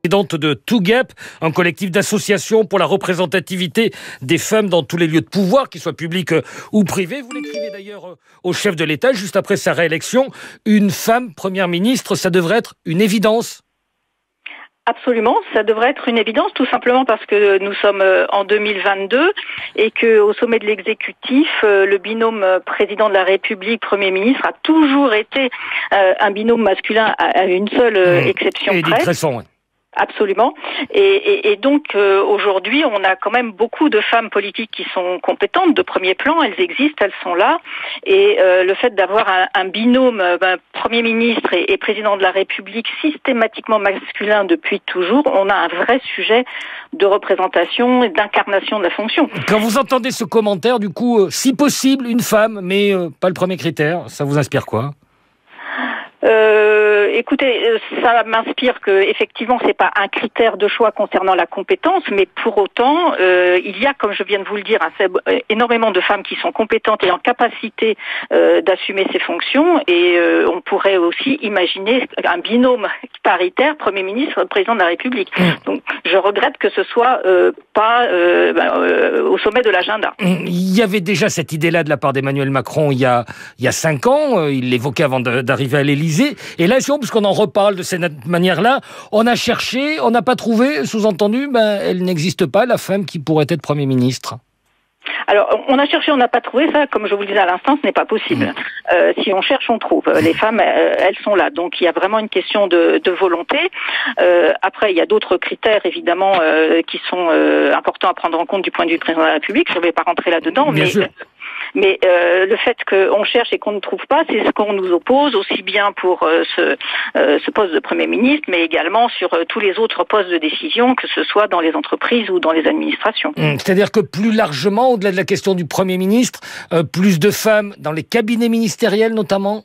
Présidente de TwoGap, un collectif d'associations pour la représentativité des femmes dans tous les lieux de pouvoir, qu'ils soient publics ou privés. Vous l'écrivez d'ailleurs au chef de l'État, juste après sa réélection. Une femme première ministre, ça devrait être une évidence. Absolument, ça devrait être une évidence, tout simplement parce que nous sommes en 2022 et qu'au sommet de l'exécutif, le binôme président de la République, Premier ministre, a toujours été un binôme masculin à une seule exception près. Édith Cresson, oui. Absolument. Et donc aujourd'hui, on a quand même beaucoup de femmes politiques qui sont compétentes de premier plan. Elles existent, elles sont là. Et le fait d'avoir un binôme Premier ministre et président de la République systématiquement masculin depuis toujours, on a un vrai sujet de représentation et d'incarnation de la fonction. Quand vous entendez ce commentaire, du coup, si possible, une femme, mais pas le premier critère, ça vous inspire quoi ? Écoutez, ça m'inspire que effectivement c'est pas un critère de choix concernant la compétence, mais pour autant il y a, comme je viens de vous le dire, énormément de femmes qui sont compétentes et en capacité d'assumer ces fonctions, et on pourrait aussi imaginer un binôme paritaire Premier ministre, président de la République. Donc je regrette que ce soit pas au sommet de l'agenda. Il y avait déjà cette idée-là de la part d'Emmanuel Macron il y a 5 ans, il l'évoquait avant d'arriver à l'Élysée. Et là, parce qu'on en reparle de cette manière-là, on a cherché, on n'a pas trouvé, sous-entendu, elle n'existe pas, la femme qui pourrait être Premier ministre. Alors, on a cherché, on n'a pas trouvé ça. Comme je vous le disais à l'instant, ce n'est pas possible. Si on cherche, on trouve. Les femmes, elles sont là. Donc, il y a vraiment une question de volonté. Après, il y a d'autres critères, évidemment, qui sont importants à prendre en compte du point de vue du président de la République. Je ne vais pas rentrer là-dedans, mais le fait qu'on cherche et qu'on ne trouve pas, c'est ce qu'on nous oppose, aussi bien pour ce poste de Premier ministre, mais également sur tous les autres postes de décision, que ce soit dans les entreprises ou dans les administrations. C'est-à-dire que plus largement, au-delà de la question du Premier ministre, plus de femmes dans les cabinets ministériels notamment ?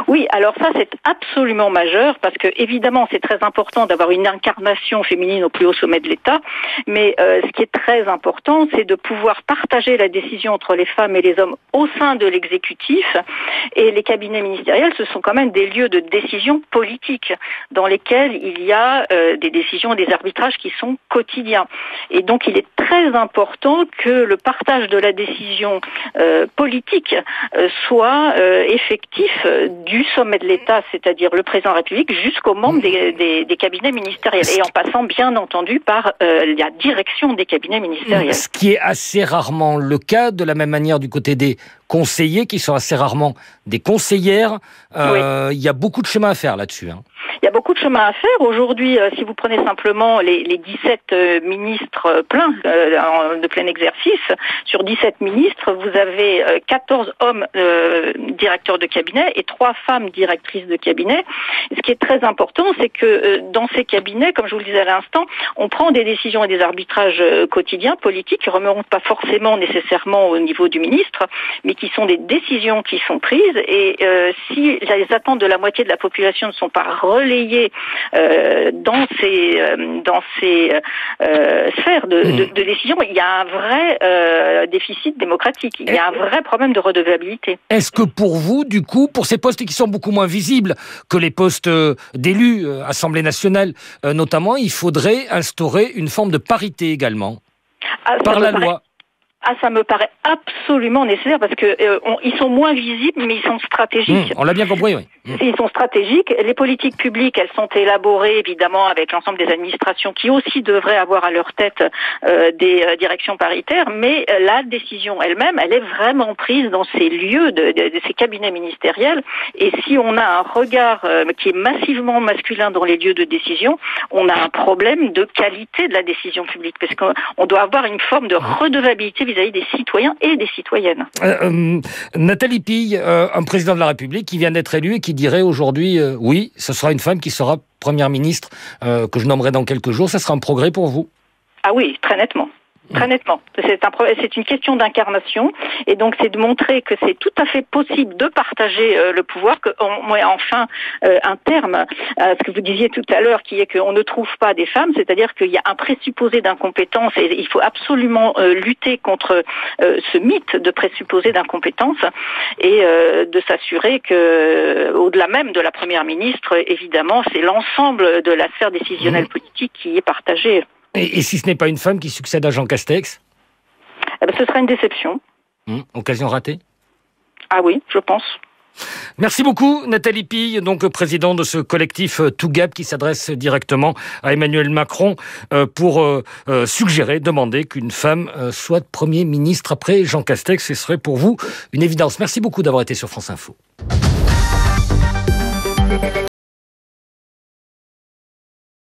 Oui, alors ça c'est absolument majeur, parce que évidemment c'est très important d'avoir une incarnation féminine au plus haut sommet de l'État, mais ce qui est très important, c'est de pouvoir partager la décision entre les femmes et les hommes au sein de l'exécutif, et les cabinets ministériels, ce sont quand même des lieux de décision politique dans lesquels il y a des décisions, des arbitrages qui sont quotidiens. Et donc il est très important que le partage de la décision politique soit effectif du sommet de l'État, c'est-à-dire le président de la République, jusqu'aux membres des cabinets ministériels, et en passant bien entendu par la direction des cabinets ministériels. Ce qui est assez rarement le cas, de la même manière du côté des conseillers, qui sont assez rarement des conseillères. Il y a beaucoup de chemin à faire là-dessus. Il y a beaucoup de chemin à faire. Aujourd'hui, si vous prenez simplement les 17 ministres pleins de plein exercice, sur 17 ministres, vous avez 14 hommes directeurs de cabinet et 3 femmes directrices de cabinet. Et ce qui est très important, c'est que dans ces cabinets, comme je vous le disais à l'instant, on prend des décisions et des arbitrages quotidiens, politiques, qui ne remontent pas forcément nécessairement au niveau du ministre, mais qui sont des décisions qui sont prises. Et si les attentes de la moitié de la population ne sont pas relayées dans ces sphères de décision, il y a un vrai déficit démocratique, il y a un vrai problème de redevabilité. Est-ce que pour vous, du coup, pour ces postes qui sont beaucoup moins visibles que les postes d'élus, Assemblée nationale notamment, il faudrait instaurer une forme de parité également, par la loi ? Ça me paraît absolument nécessaire, parce que ils sont moins visibles, mais ils sont stratégiques. On l'a bien compris, oui. Ils sont stratégiques. Les politiques publiques, elles sont élaborées évidemment avec l'ensemble des administrations, qui aussi devraient avoir à leur tête des directions paritaires, mais la décision elle-même, elle est vraiment prise dans ces lieux de ces cabinets ministériels. Et si on a un regard qui est massivement masculin dans les lieux de décision, on a un problème de qualité de la décision publique, parce qu'on doit avoir une forme de redevabilité vis-à-vis des citoyens et des citoyennes. Nathalie Pille, un président de la République qui vient d'être élu et qui dirait aujourd'hui oui, ce sera une femme qui sera première ministre, que je nommerai dans quelques jours, ça sera un progrès pour vous ? Ah oui, très nettement. Très nettement. C'est une question d'incarnation, et donc c'est de montrer que c'est tout à fait possible de partager le pouvoir, enfin un terme à ce que vous disiez tout à l'heure, qui est qu'on ne trouve pas des femmes, c'est-à-dire qu'il y a un présupposé d'incompétence, et il faut absolument lutter contre ce mythe de présupposé d'incompétence, et de s'assurer que, au-delà même de la Première ministre, évidemment, c'est l'ensemble de la sphère décisionnelle politique qui est partagée. Et si ce n'est pas une femme qui succède à Jean Castex ? Ce sera une déception. Occasion ratée ? Ah oui, je pense. Merci beaucoup Nathalie Pille, donc présidente de ce collectif Tougab qui s'adresse directement à Emmanuel Macron pour demander qu'une femme soit Premier ministre après Jean Castex. Ce serait pour vous une évidence. Merci beaucoup d'avoir été sur France Info.